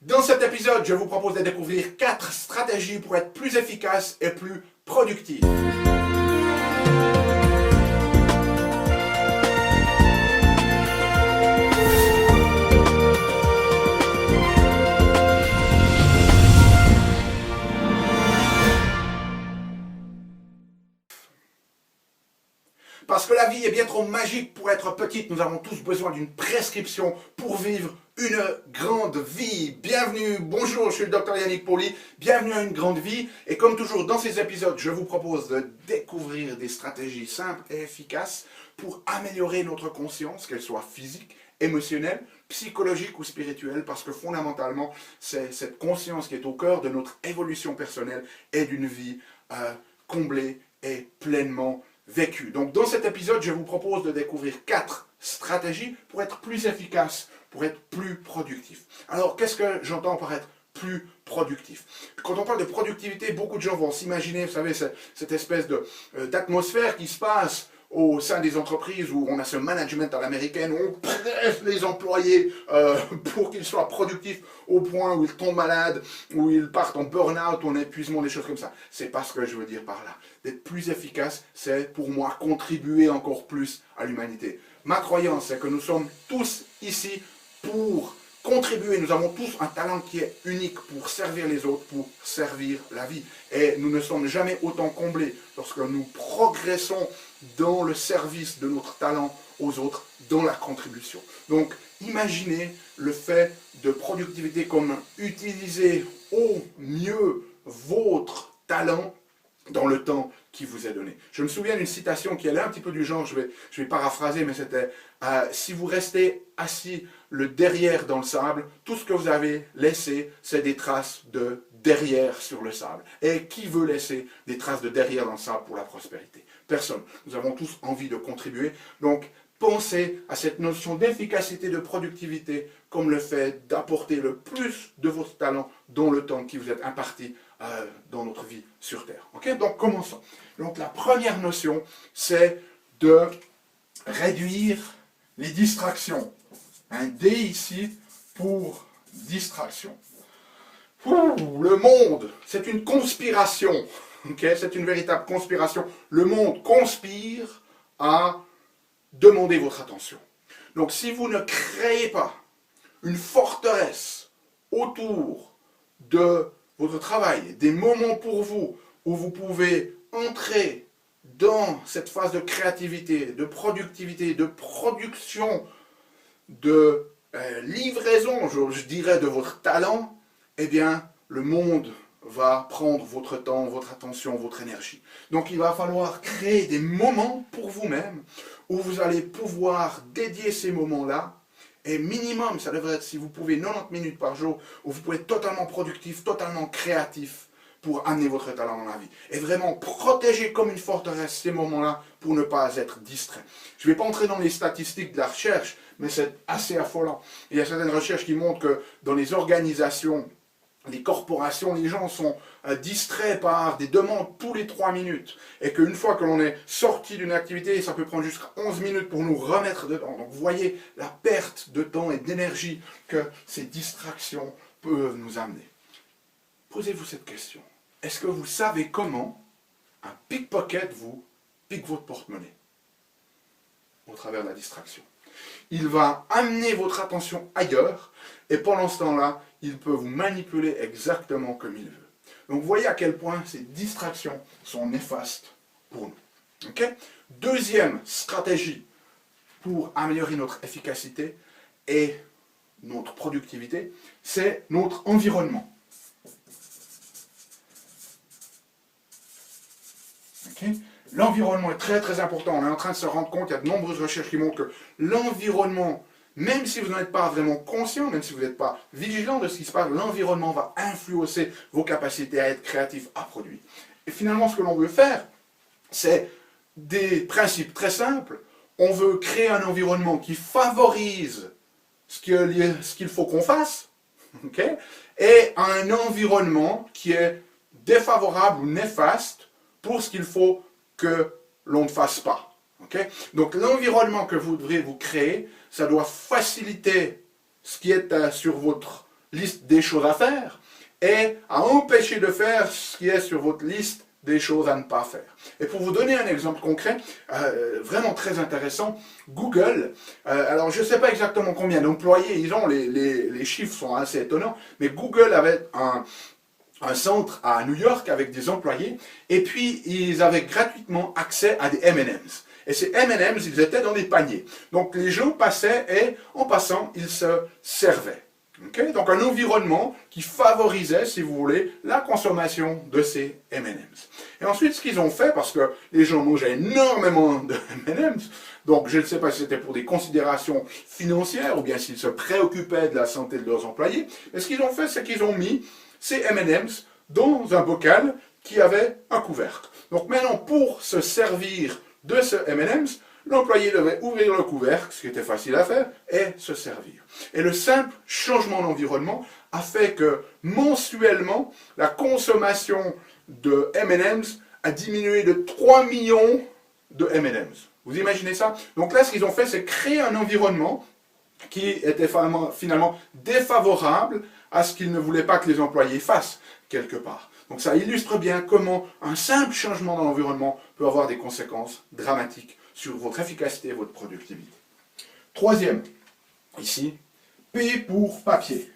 Dans cet épisode, je vous propose de découvrir 4 stratégies pour être plus efficace et plus productif. Parce que la vie est bien trop magique pour être petite, nous avons tous besoin d'une prescription pour vivre une grande vie. Bienvenue, bonjour, je suis le Dr Yannick Poli, bienvenue à une grande vie. Et comme toujours dans ces épisodes, je vous propose de découvrir des stratégies simples et efficaces pour améliorer notre conscience, qu'elle soit physique, émotionnelle, psychologique ou spirituelle, parce que fondamentalement, c'est cette conscience qui est au cœur de notre évolution personnelle et d'une vie comblée et pleinement vécu. Donc dans cet épisode, je vous propose de découvrir 4 stratégies pour être plus efficace, pour être plus productif. Alors qu'est-ce que j'entends par être plus productif? Quand on parle de productivité, beaucoup de gens vont s'imaginer, vous savez, cette espèce d'atmosphère qui se passe au sein des entreprises où on a ce management à l'américaine, où on presse les employés pour qu'ils soient productifs au point où ils tombent malades, où ils partent en burn-out, en épuisement, des choses comme ça. C'est pas ce que je veux dire par là. D'être plus efficace, c'est pour moi contribuer encore plus à l'humanité. Ma croyance, c'est que nous sommes tous ici pour contribuer. Nous avons tous un talent qui est unique pour servir les autres, pour servir la vie. Et nous ne sommes jamais autant comblés lorsque nous progressons dans le service de notre talent aux autres, dans la contribution. Donc, imaginez le fait de productivité comme utiliser au mieux votre talent dans le temps qui vous est donné. Je me souviens d'une citation qui est un petit peu du genre, je vais paraphraser, mais c'était si vous restez assis le derrière dans le sable, tout ce que vous avez laissé, c'est des traces de derrière sur le sable. Et qui veut laisser des traces de derrière dans le sable pour la prospérité? Personne. Nous avons tous envie de contribuer. Donc, pensez à cette notion d'efficacité, de productivité, comme le fait d'apporter le plus de votre talent dans le temps qui vous est imparti dans notre vie sur Terre. Okay? Donc, commençons. Donc, la première notion, c'est de réduire les distractions. Un D ici pour distraction. Le monde, c'est une conspiration. Okay? C'est une véritable conspiration. Le monde conspire à demander votre attention. Donc, si vous ne créez pas une forteresse autour de votre travail, des moments pour vous où vous pouvez entrer dans cette phase de créativité, de productivité, de production, de livraison, je dirais, de votre talent, eh bien, le monde va prendre votre temps, votre attention, votre énergie. Donc, il va falloir créer des moments pour vous-même où vous allez pouvoir dédier ces moments-là. Et minimum, ça devrait être, si vous pouvez, 90 minutes par jour, où vous pouvez être totalement productif, totalement créatif pour amener votre talent dans la vie. Et vraiment protéger comme une forteresse ces moments-là pour ne pas être distrait. Je ne vais pas entrer dans les statistiques de la recherche, mais c'est assez affolant. Il y a certaines recherches qui montrent que dans les organisations, les corporations, les gens sont distraits par des demandes tous les 3 minutes. Et qu'une fois que l'on est sorti d'une activité, ça peut prendre jusqu'à 11 minutes pour nous remettre dedans. Donc vous voyez la perte de temps et d'énergie que ces distractions peuvent nous amener. Posez-vous cette question. Est-ce que vous savez comment un pickpocket vous pique votre porte-monnaie au travers de la distraction? Il va amener votre attention ailleurs et pendant ce temps-là, il peut vous manipuler exactement comme il veut. Donc vous voyez à quel point ces distractions sont néfastes pour nous. Okay? Deuxième stratégie pour améliorer notre efficacité et notre productivité, c'est notre environnement. Okay? L'environnement est très très important. On est en train de se rendre compte, il y a de nombreuses recherches qui montrent que l'environnement, même si vous n'êtes pas vraiment conscient, même si vous n'êtes pas vigilant de ce qui se passe, l'environnement va influencer vos capacités à être créatif, à produire. Et finalement, ce que l'on veut faire, c'est des principes très simples. On veut créer un environnement qui favorise ce qu'il faut qu'on fasse, okay? Et un environnement qui est défavorable ou néfaste pour ce qu'il faut que l'on ne fasse pas. Okay? Donc l'environnement que vous devrez vous créer, ça doit faciliter ce qui est sur votre liste des choses à faire et à empêcher de faire ce qui est sur votre liste des choses à ne pas faire. Et pour vous donner un exemple concret, vraiment très intéressant, Google, alors je ne sais pas exactement combien d'employés ils ont, les chiffres sont assez étonnants, mais Google avait un centre à New York avec des employés, et puis ils avaient gratuitement accès à des M&M's. Et ces M&M's, ils étaient dans des paniers. Donc les gens passaient et, en passant, ils se servaient. Okay? Donc un environnement qui favorisait, si vous voulez, la consommation de ces M&M's. Et ensuite, ce qu'ils ont fait, parce que les gens mangeaient énormément de M&M's, donc je ne sais pas si c'était pour des considérations financières ou bien s'ils se préoccupaient de la santé de leurs employés, mais ce qu'ils ont fait, c'est qu'ils ont mis ces M&M's dans un bocal qui avait un couvercle. Donc maintenant, pour se servir de ce M&M's, l'employé devait ouvrir le couvercle, ce qui était facile à faire, et se servir. Et le simple changement d'environnement a fait que mensuellement, la consommation de M&M's a diminué de 3 millions de M&M's. Vous imaginez ça? Donc là, ce qu'ils ont fait, c'est créer un environnement qui était finalement défavorable à ce qu'ils ne voulaient pas que les employés fassent, quelque part. Donc ça illustre bien comment un simple changement dans l'environnement peut avoir des conséquences dramatiques sur votre efficacité et votre productivité. Troisième, ici, P pour papier.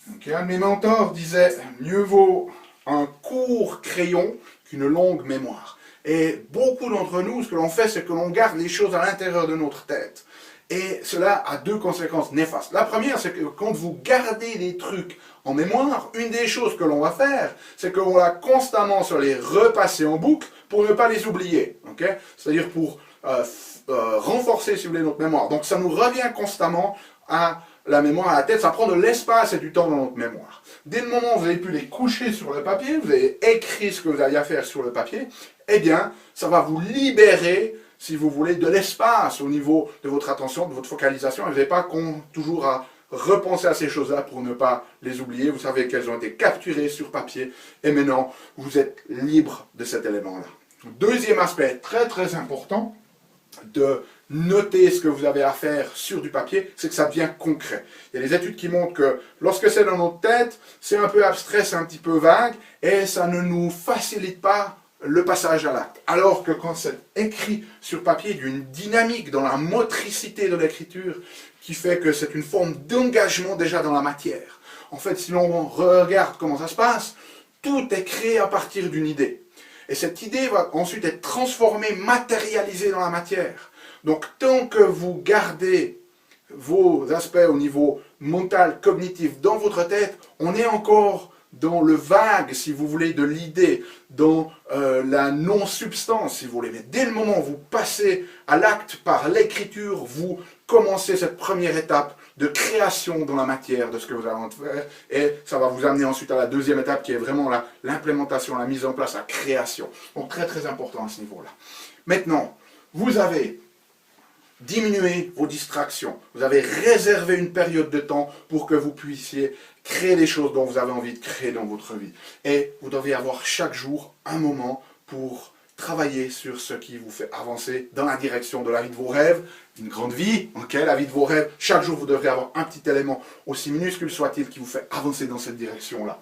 Donc, un de mes mentors disait, mieux vaut un court crayon qu'une longue mémoire. Et beaucoup d'entre nous, ce que l'on fait, c'est que l'on garde les choses à l'intérieur de notre tête. Et cela a deux conséquences néfastes. La première, c'est que quand vous gardez des trucs en mémoire, une des choses que l'on va faire, c'est qu'on va constamment se les repasser en boucle pour ne pas les oublier. Okay? C'est-à-dire pour renforcer, si vous voulez, notre mémoire. Donc ça nous revient constamment à la mémoire, à la tête. Ça prend de l'espace et du temps dans notre mémoire. Dès le moment où vous avez pu les coucher sur le papier, vous avez écrit ce que vous aviez à faire sur le papier, eh bien, ça va vous libérer, si vous voulez, de l'espace au niveau de votre attention, de votre focalisation. Et vous n'avez pas toujours à repenser à ces choses-là pour ne pas les oublier. Vous savez qu'elles ont été capturées sur papier et maintenant, vous êtes libre de cet élément-là. Deuxième aspect très très important de noter ce que vous avez à faire sur du papier, c'est que ça devient concret. Il y a des études qui montrent que lorsque c'est dans notre tête, c'est un peu abstrait, c'est un petit peu vague et ça ne nous facilite pas le passage à l'acte. Alors que quand c'est écrit sur papier, il y a une dynamique dans la motricité de l'écriture qui fait que c'est une forme d'engagement déjà dans la matière. En fait, si l'on regarde comment ça se passe, tout est créé à partir d'une idée. Et cette idée va ensuite être transformée, matérialisée dans la matière. Donc tant que vous gardez vos aspects au niveau mental, cognitif dans votre tête, on est encore dans le vague, si vous voulez, de l'idée, dans la non-substance, si vous voulez. Mais dès le moment où vous passez à l'acte par l'écriture, vous commencez cette première étape de création dans la matière de ce que vous allez faire, et ça va vous amener ensuite à la deuxième étape qui est vraiment l'implémentation, la mise en place, la création. Donc très très important à ce niveau-là. Maintenant, vous avez diminué vos distractions, vous avez réservé une période de temps pour que vous puissiez créer les choses dont vous avez envie de créer dans votre vie. Et vous devez avoir chaque jour un moment pour travailler sur ce qui vous fait avancer dans la direction de la vie de vos rêves, une grande vie, la vie de vos rêves. Chaque jour, vous devrez avoir un petit élément, aussi minuscule soit-il, qui vous fait avancer dans cette direction-là.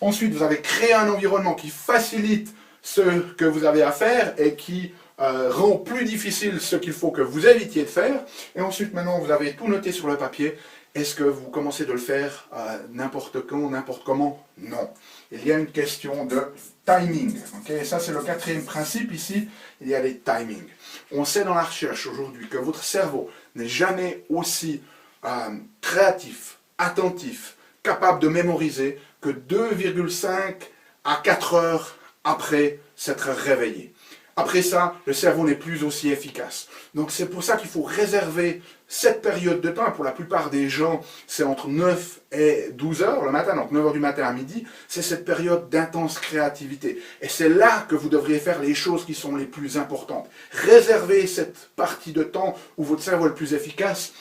Ensuite, vous avez créé un environnement qui facilite ce que vous avez à faire et qui rend plus difficile ce qu'il faut que vous évitiez de faire. Et ensuite, maintenant, vous avez tout noté sur le papier. Est-ce que vous commencez de le faire n'importe quand, n'importe comment? Non. Il y a une question de timing. Okay? Et ça, c'est le quatrième principe ici. Il y a des timings. On sait dans la recherche aujourd'hui que votre cerveau n'est jamais aussi créatif, attentif, capable de mémoriser que 2,5 à 4 heures après s'être réveillé. Après ça, le cerveau n'est plus aussi efficace. Donc c'est pour ça qu'il faut réserver cette période de temps. Pour la plupart des gens, c'est entre 9 et 12 heures le matin, donc 9 heures du matin à midi. C'est cette période d'intense créativité. Et c'est là que vous devriez faire les choses qui sont les plus importantes. Réservez cette partie de temps où votre cerveau est le plus efficace.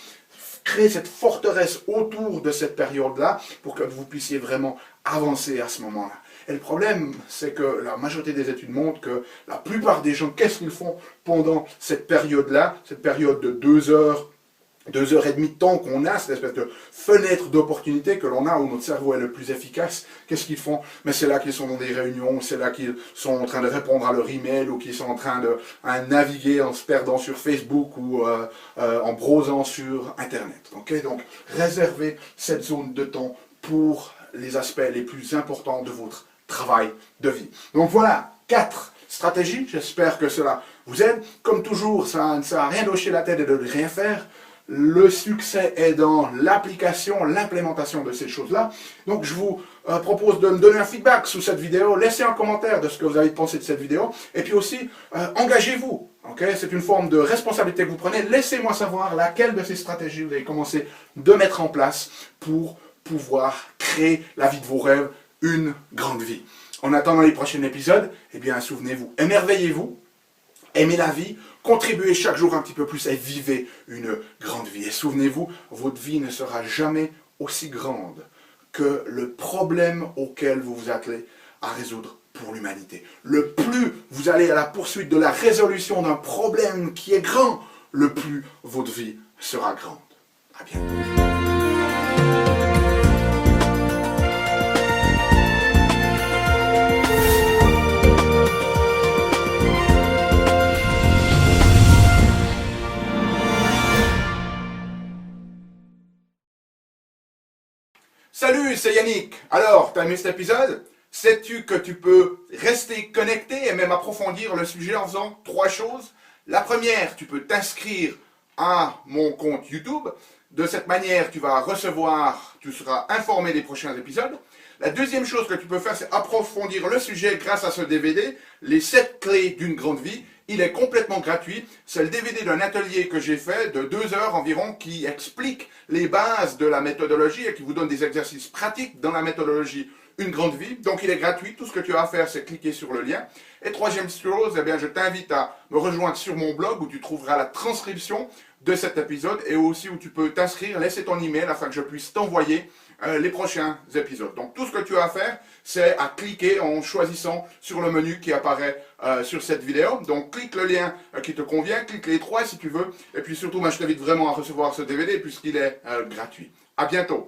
Créez cette forteresse autour de cette période-là pour que vous puissiez vraiment avancer à ce moment-là. Et le problème, c'est que la majorité des études montrent que la plupart des gens, qu'est-ce qu'ils font pendant cette période-là, cette période de 2 heures 2h30 de temps qu'on a, cette espèce de fenêtre d'opportunité que l'on a où notre cerveau est le plus efficace, qu'est-ce qu'ils font? Mais c'est là qu'ils sont dans des réunions, c'est là qu'ils sont en train de répondre à leur email ou qu'ils sont en train de naviguer en se perdant sur Facebook ou en browsant sur Internet. Okay? Donc, réservez cette zone de temps pour les aspects les plus importants de votre travail de vie. Donc voilà, 4 stratégies. J'espère que cela vous aide. Comme toujours, ça ne sert à rien d'hocher la tête et de ne rien faire. Le succès est dans l'application, l'implémentation de ces choses-là. Donc je vous propose de me donner un feedback sous cette vidéo. Laissez un commentaire de ce que vous avez pensé de cette vidéo. Et puis aussi, engagez-vous. Okay? C'est une forme de responsabilité que vous prenez. Laissez-moi savoir laquelle de ces stratégies vous avez commencé de mettre en place pour pouvoir créer la vie de vos rêves, une grande vie. En attendant les prochains épisodes, eh bien, souvenez-vous, émerveillez-vous, aimez la vie, contribuez chaque jour un petit peu plus et vivez une grande vie. Et souvenez-vous, votre vie ne sera jamais aussi grande que le problème auquel vous vous attelez à résoudre pour l'humanité. Le plus vous allez à la poursuite de la résolution d'un problème qui est grand, le plus votre vie sera grande. À bientôt. Salut, c'est Yannick. Alors, t'as aimé cet épisode? Sais-tu que tu peux rester connecté et même approfondir le sujet en faisant 3 choses? La première, tu peux t'inscrire à mon compte YouTube. De cette manière, tu seras informé des prochains épisodes. La deuxième chose que tu peux faire, c'est approfondir le sujet grâce à ce DVD, les 7 clés d'une grande vie. Il est complètement gratuit. C'est le DVD d'un atelier que j'ai fait de 2 heures environ qui explique les bases de la méthodologie et qui vous donne des exercices pratiques dans la méthodologie Une grande vie. Donc il est gratuit. Tout ce que tu as à faire, c'est cliquer sur le lien. Et troisième chose, eh bien, je t'invite à me rejoindre sur mon blog où tu trouveras la transcription de cet épisode et aussi où tu peux t'inscrire, laisser ton email afin que je puisse t'envoyer les prochains épisodes. Donc tout ce que tu as à faire, c'est à cliquer en choisissant sur le menu qui apparaît sur cette vidéo. Donc clique le lien qui te convient, clique les 3 si tu veux. Et puis surtout, moi, je t'invite vraiment à recevoir ce DVD puisqu'il est gratuit. À bientôt.